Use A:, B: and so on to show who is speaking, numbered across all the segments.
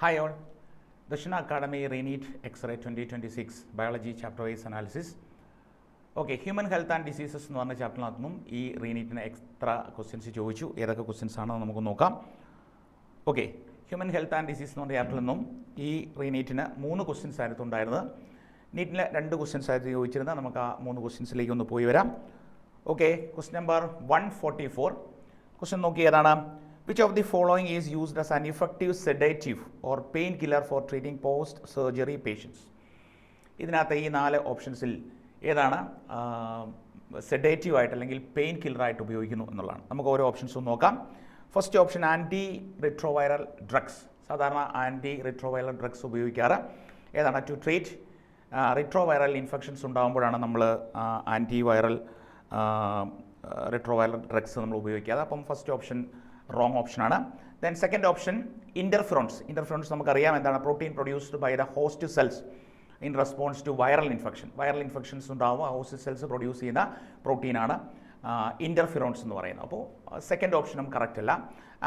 A: Hi all, Dashina Academy ReNEET X-Ray 2026 Biology Chapter Wise Analysis. Okay, Human Health and Diseases എന്ന് പറഞ്ഞ ചാപ്റ്ററിനകത്തും ഈ റീനീറ്റിന് extra questions ചോദിച്ചു. ഏതൊക്കെ questions ആണെന്ന് നമുക്ക് നോക്കാം. Okay, human health and disease എന്ന് പറഞ്ഞ ചാപ്റ്ററിൽ നിന്നും ഈ റീനീറ്റിന് 3 ക്വസ്റ്റ്യൻസ് ആയിരുന്നു ഉണ്ടായിരുന്നത്. നീറ്റിന് 2 ക്വസ്റ്റ്യൻസ് ആയിരുന്നു ചോദിച്ചിരുന്നത്. നമുക്ക് ആ 3 ക്വസ്റ്റ്യൻസിലേക്ക് ഒന്ന് പോയി വരാം. Okay, question number 144. ക്വസ്റ്റ്യൻ നോക്കി ഏതാണ്? Which of the following is used as an effective sedative or painkiller for treating post-surgery patients? ഇതിനകത്ത് ഈ 4 ഓപ്ഷൻസിൽ ഏതാണ് സെഡേറ്റീവ് ആയിട്ട് അല്ലെങ്കിൽ പെയിൻ കില്ലറായിട്ട് ഉപയോഗിക്കുന്നു എന്നുള്ളതാണ്. നമുക്ക് ഓരോ ഓപ്ഷൻസും നോക്കാം. First option anti retroviral drugs. സാധാരണ ആൻറ്റി റിട്രോവൈറൽ ഡ്രഗ്സ് ഉപയോഗിക്കാറ് ഏതാണ്? ടു ട്രീറ്റ് റിട്രോവൈറൽ ഇൻഫെക്ഷൻസ് ഉണ്ടാകുമ്പോഴാണ് നമ്മൾ ആൻറ്റി വൈറൽ റിട്രോവൈറൽ ഡ്രഗ്സ് നമ്മൾ ഉപയോഗിക്കാറ്. അപ്പം ഫസ്റ്റ് ഓപ്ഷൻ റോങ് ഓപ്ഷനാണ്. Then second option interferons. Interferons നമുക്കറിയാം എന്താണ്? Protein produced by the host cells in response to viral infection. Viral infections ഉണ്ടാകുമ്പോൾ ഹോസ്റ്റ് സെൽസ് പ്രൊഡ്യൂസ് ചെയ്യുന്ന പ്രോട്ടീനാണ് ഇൻ്റർഫിറോൺസ് എന്ന് പറയുന്നത്. അപ്പോൾ സെക്കൻഡ് ഓപ്ഷനും കറക്റ്റ് അല്ല.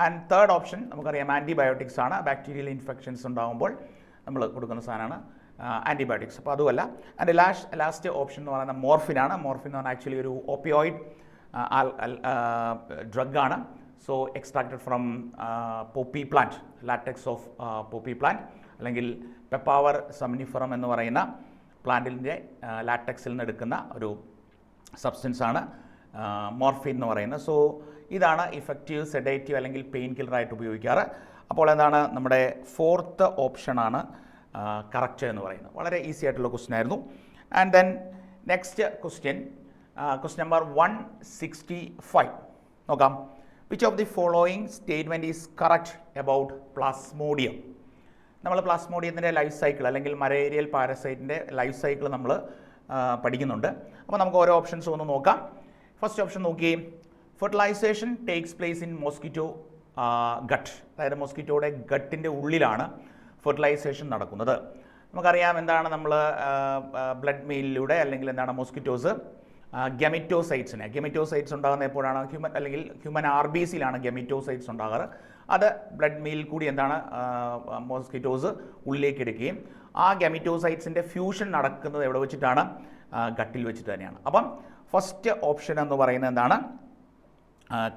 A: ആൻഡ് തേർഡ് ഓപ്ഷൻ നമുക്കറിയാം ആൻറ്റിബയോട്ടിക്സ് ആണ്. ബാക്ടീരിയൽ ഇൻഫെക്ഷൻസ് ഉണ്ടാകുമ്പോൾ നമ്മൾ കൊടുക്കുന്ന സാധനമാണ് ആൻറ്റിബയോട്ടിക്സ്. അപ്പോൾ അതുമല്ല. ആൻഡ് ലാസ്റ്റ് ഓപ്ഷൻ എന്ന് പറയുന്നത് മോർഫിനാണ്. മോർഫിൻ എന്ന് പറഞ്ഞാൽ ആക്ച്വലി ഒരു ഓപ്പിയോയിഡ് ഡ്രഗാണ്. So extracted from poppy plant, latex of poppy plant അല്ലെങ്കിൽ പെപ്പാവർ സംനിഫറം എന്ന് പറയുന്ന പ്ലാന്റിൻ്റെ ലാറ്റക്സിൽ നിന്ന് എടുക്കുന്ന ഒരു സബ്സ്റ്റൻസ് ആണ് മോർഫിൻ എന്ന് പറയുന്നത്. സോ ഇതാണ് ഇഫക്റ്റീവ് സെഡേറ്റീവ് അല്ലെങ്കിൽ പെയിൻ കില്ലറായിട്ട് ഉപയോഗിക്കാറ്. അപ്പോൾ എന്താണ്? നമ്മുടെ ഫോർത്ത് ഓപ്ഷനാണ് കറക്റ്റ് എന്ന് പറയുന്നത്. വളരെ ഈസി ആയിട്ടുള്ള ക്വസ്റ്റ്യൻ ആയിരുന്നു. And then next question number 165 നോക്കാം. Which of the following statement is correct about Plasmodium? നമ്മൾ പ്ലാസ്മോഡിയത്തിൻ്റെ ലൈഫ് സൈക്കിൾ അല്ലെങ്കിൽ മലേറിയൽ പാരസൈറ്റിൻ്റെ ലൈഫ് സൈക്കിൾ നമ്മൾ പഠിക്കുന്നുണ്ട്. അപ്പോൾ നമുക്ക് ഓരോ ഓപ്ഷൻസ് ഒന്ന് നോക്കാം. ഫസ്റ്റ് ഓപ്ഷൻ നോക്കി, fertilization takes place in mosquito gut. അതായത് മോസ്കിറ്റോയുടെ ഗട്ടിൻ്റെ ഉള്ളിലാണ് ഫെർട്ടിലൈസേഷൻ നടക്കുന്നത്. നമുക്കറിയാം എന്താണ്? നമ്മൾ ബ്ലഡ് മെയിലിലൂടെ അല്ലെങ്കിൽ എന്താണ് മോസ്കിറ്റോസ് ഗെമിറ്റോസൈറ്റ്സ് ഉണ്ടാകുന്ന എപ്പോഴാണ്? ഹ്യൂമൻ RBCയിലാണ് ഗെമിറ്റോസൈറ്റ്സ് ഉണ്ടാകാറ്. അത് ബ്ലഡ് മെയിൽ കൂടി എന്താണ് മോസ്കിറ്റോസ് ഉള്ളിലേക്ക് എടുക്കുകയും ആ ഗെമിറ്റോസൈറ്റ്സിൻ്റെ ഫ്യൂഷൻ നടക്കുന്നത് എവിടെ വെച്ചിട്ടാണ്? ഗട്ടിൽ വെച്ചിട്ട് തന്നെയാണ്. അപ്പം ഫസ്റ്റ് ഓപ്ഷൻ എന്ന് പറയുന്നത് എന്താണ്?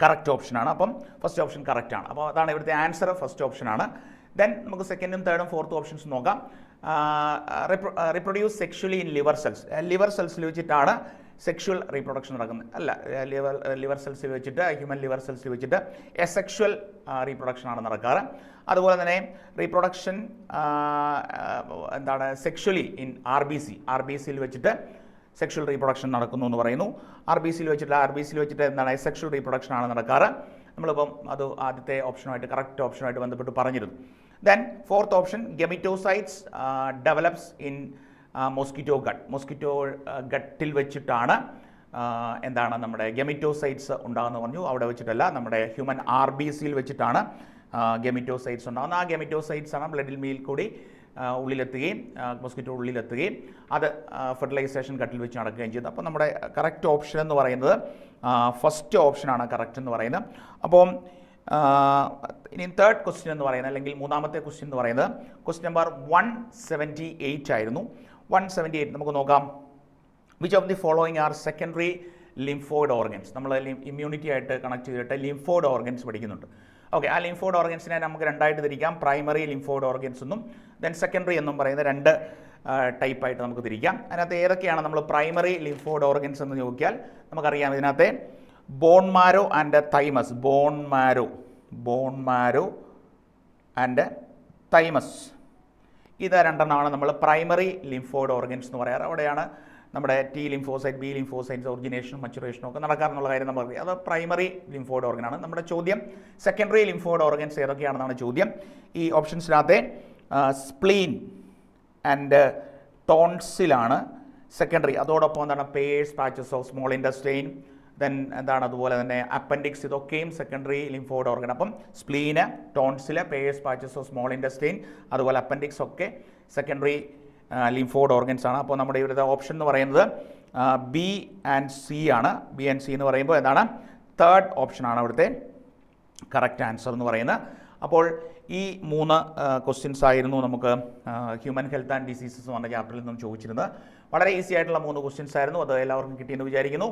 A: കറക്റ്റ് ഓപ്ഷനാണ്. അപ്പം ഫസ്റ്റ് ഓപ്ഷൻ കറക്റ്റ് ആണ്. അപ്പോൾ അതാണ് ഇവിടുത്തെ ആൻസർ, ഫസ്റ്റ് ഓപ്ഷനാണ്. ദെൻ നമുക്ക് സെക്കൻഡും തേർഡും ഫോർത്തും ഓപ്ഷൻസ് നോക്കാം. Reproduce sexually in liver cells. Liver സെൽസിൽ വെച്ചിട്ടാണ് സെക്ഷുവൽ റീപ്രൊഡക്ഷൻ നടക്കുന്നത്. അല്ല, ലിവർ സെൽസിൽ വെച്ചിട്ട്, ഹ്യൂമൻ ലിവർ സെൽസിൽ വെച്ചിട്ട് എസെക്ഷുവൽ റീപ്രൊഡക്ഷനാണ് നടക്കാറ്. അതുപോലെ തന്നെ റീപ്രൊഡക്ഷൻ എന്താണ്? സെക്ഷുവലി ഇൻ RBCയിൽ വെച്ചിട്ട് സെക്ഷുവൽ റീപ്രൊഡക്ഷൻ നടക്കുന്നു എന്ന് പറയുന്നു. RBCയിൽ വെച്ചിട്ട് എന്താണ്? സെക്ഷുവൽ റീപ്രൊഡക്ഷൻ ആണ് നടക്കാറ്. നമ്മളിപ്പം അത് ആദ്യത്തെ ഓപ്ഷനുമായിട്ട് കറക്റ്റ് ഓപ്ഷനുമായിട്ട് ബന്ധപ്പെട്ട് പറഞ്ഞിരുന്നു. Then fourth option, gametocytes develops in mosquito ഗട്ടിൽ വെച്ചിട്ടാണ് എന്താണ് നമ്മുടെ ഗെമിറ്റോസൈറ്റ്സ് ഉണ്ടാകുന്നത് പറഞ്ഞു. അവിടെ വെച്ചിട്ടല്ല, നമ്മുടെ ഹ്യൂമൻ RBCയിൽ വെച്ചിട്ടാണ് ഗെമിറ്റോസൈറ്റ്സ് ഉണ്ടാകുന്നത്. ആ ഗെമിറ്റോസൈറ്റ്സ് ആണ് ബ്ലഡിൽ മേൽ കൂടി ഉള്ളിലെത്തുകയും മോസ്കിറ്റോ ഉള്ളിലെത്തുകയും അത് ഫെർട്ടിലൈസേഷൻ ഗട്ടിൽ വെച്ച് നടക്കുകയും ചെയ്തു. അപ്പോൾ നമ്മുടെ കറക്റ്റ് ഓപ്ഷൻ എന്ന് പറയുന്നത് ഫസ്റ്റ് ഓപ്ഷനാണ് കറക്റ്റ് എന്ന് പറയുന്നത്. അപ്പോൾ ഇനി തേർഡ് ക്വസ്റ്റ്യൻ എന്ന് പറയുന്നത് അല്ലെങ്കിൽ മൂന്നാമത്തെ ക്വസ്റ്റ്യൻ എന്ന് പറയുന്നത് ക്വസ്റ്റ്യൻ നമ്പർ 178 ആയിരുന്നു. 178 നമുക്ക് നോക്കാം. Which of the following are secondary lymphoid organs? നമ്മൾ ഇമ്മ്യൂണിറ്റി ആയിട്ട് കണക്ട് ചെയ്തിട്ട് ലിംഫോയിഡ് ഓർഗൻസ് പഠിക്കുന്നുണ്ട്. ഓക്കെ, ആ ലിംഫോയിഡ് ഓർഗൻസിനെ നമുക്ക് രണ്ടായിട്ട് തിരിക്കാം. പ്രൈമറി ലിംഫോയിഡ് ഓർഗൻസ് എന്നും ദെൻ സെക്കൻഡറി എന്നും പറയുന്ന 2 ടൈപ്പായിട്ട് നമുക്ക് തിരിക്കാം. അതിനകത്ത് ഏതൊക്കെയാണ് നമ്മൾ പ്രൈമറി ലിംഫോയിഡ് ഓർഗൻസ് എന്ന് ചോദിച്ചാൽ നമുക്കറിയാം ഇതിനകത്തെ bone marrow and thymus. Bone marrow and thymus, ഇത് 2 നമ്മൾ പ്രൈമറി ലിംഫോയിഡ് ഓർഗൻസ് എന്ന് പറയാറ്. അവിടെയാണ് നമ്മുടെ T ലിംഫോസൈറ്റ്, B ലിംഫോസൈറ്റ്സ് ഒറിജിനേഷനും മച്ചുറേഷനും ഒക്കെ നടക്കാറെന്നുള്ള കാര്യം നമ്മൾ അറിയാം. അത് പ്രൈമറി ലിംഫോയിഡ് ഓർഗനാണ്. നമ്മുടെ ചോദ്യം സെക്കൻഡറി ലിംഫോയിഡ് ഓർഗൻസ് ഏതൊക്കെയാണെന്നാണ് ചോദ്യം. ഈ ഓപ്ഷൻസിനകത്തെ സ്പ്ലീൻ ആൻഡ് ടോൺസിലാണ് സെക്കൻഡറി. അതോടൊപ്പം എന്താണ്? Peyer's patches of small intestine, then എന്താണ് അതുപോലെ തന്നെ അപ്പൻഡിക്സ്, ഇതൊക്കെയും സെക്കൻഡറി ലിംഫോയിഡ് ഓർഗൻ. അപ്പം spleen, tonsil, Peyer's patches of small intestine, അതുപോലെ അപ്പൻഡിക്സ് ഒക്കെ സെക്കൻഡറി ലിംഫോയിഡ് ഓർഗൻസ് ആണ്. അപ്പോൾ നമ്മുടെ ഇവിടുത്തെ ഓപ്ഷൻ എന്ന് പറയുന്നത് B and C ആണ്. B and C എന്ന് പറയുമ്പോൾ എന്താണ്? തേർഡ് ഓപ്ഷനാണ് അവിടുത്തെ കറക്റ്റ് ആൻസർ എന്ന് പറയുന്നത്. അപ്പോൾ ഈ 3 ക്വസ്റ്റ്യൻസ് ആയിരുന്നു നമുക്ക് ഹ്യൂമൻ ഹെൽത്ത് ആൻഡ് ഡിസീസസ് എന്ന് പറഞ്ഞ ചാപ്റ്ററിൽ നിന്നും ചോദിച്ചിരുന്നത്. വളരെ ഈസി ആയിട്ടുള്ള 3 ക്വസ്റ്റ്യൻസ് ആയിരുന്നു. അത് എല്ലാവർക്കും കിട്ടിയെന്ന് വിചാരിക്കുന്നു.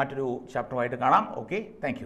A: മറ്റൊരു ചാപ്റ്ററുമായിട്ട് കാണാം. Okay, thank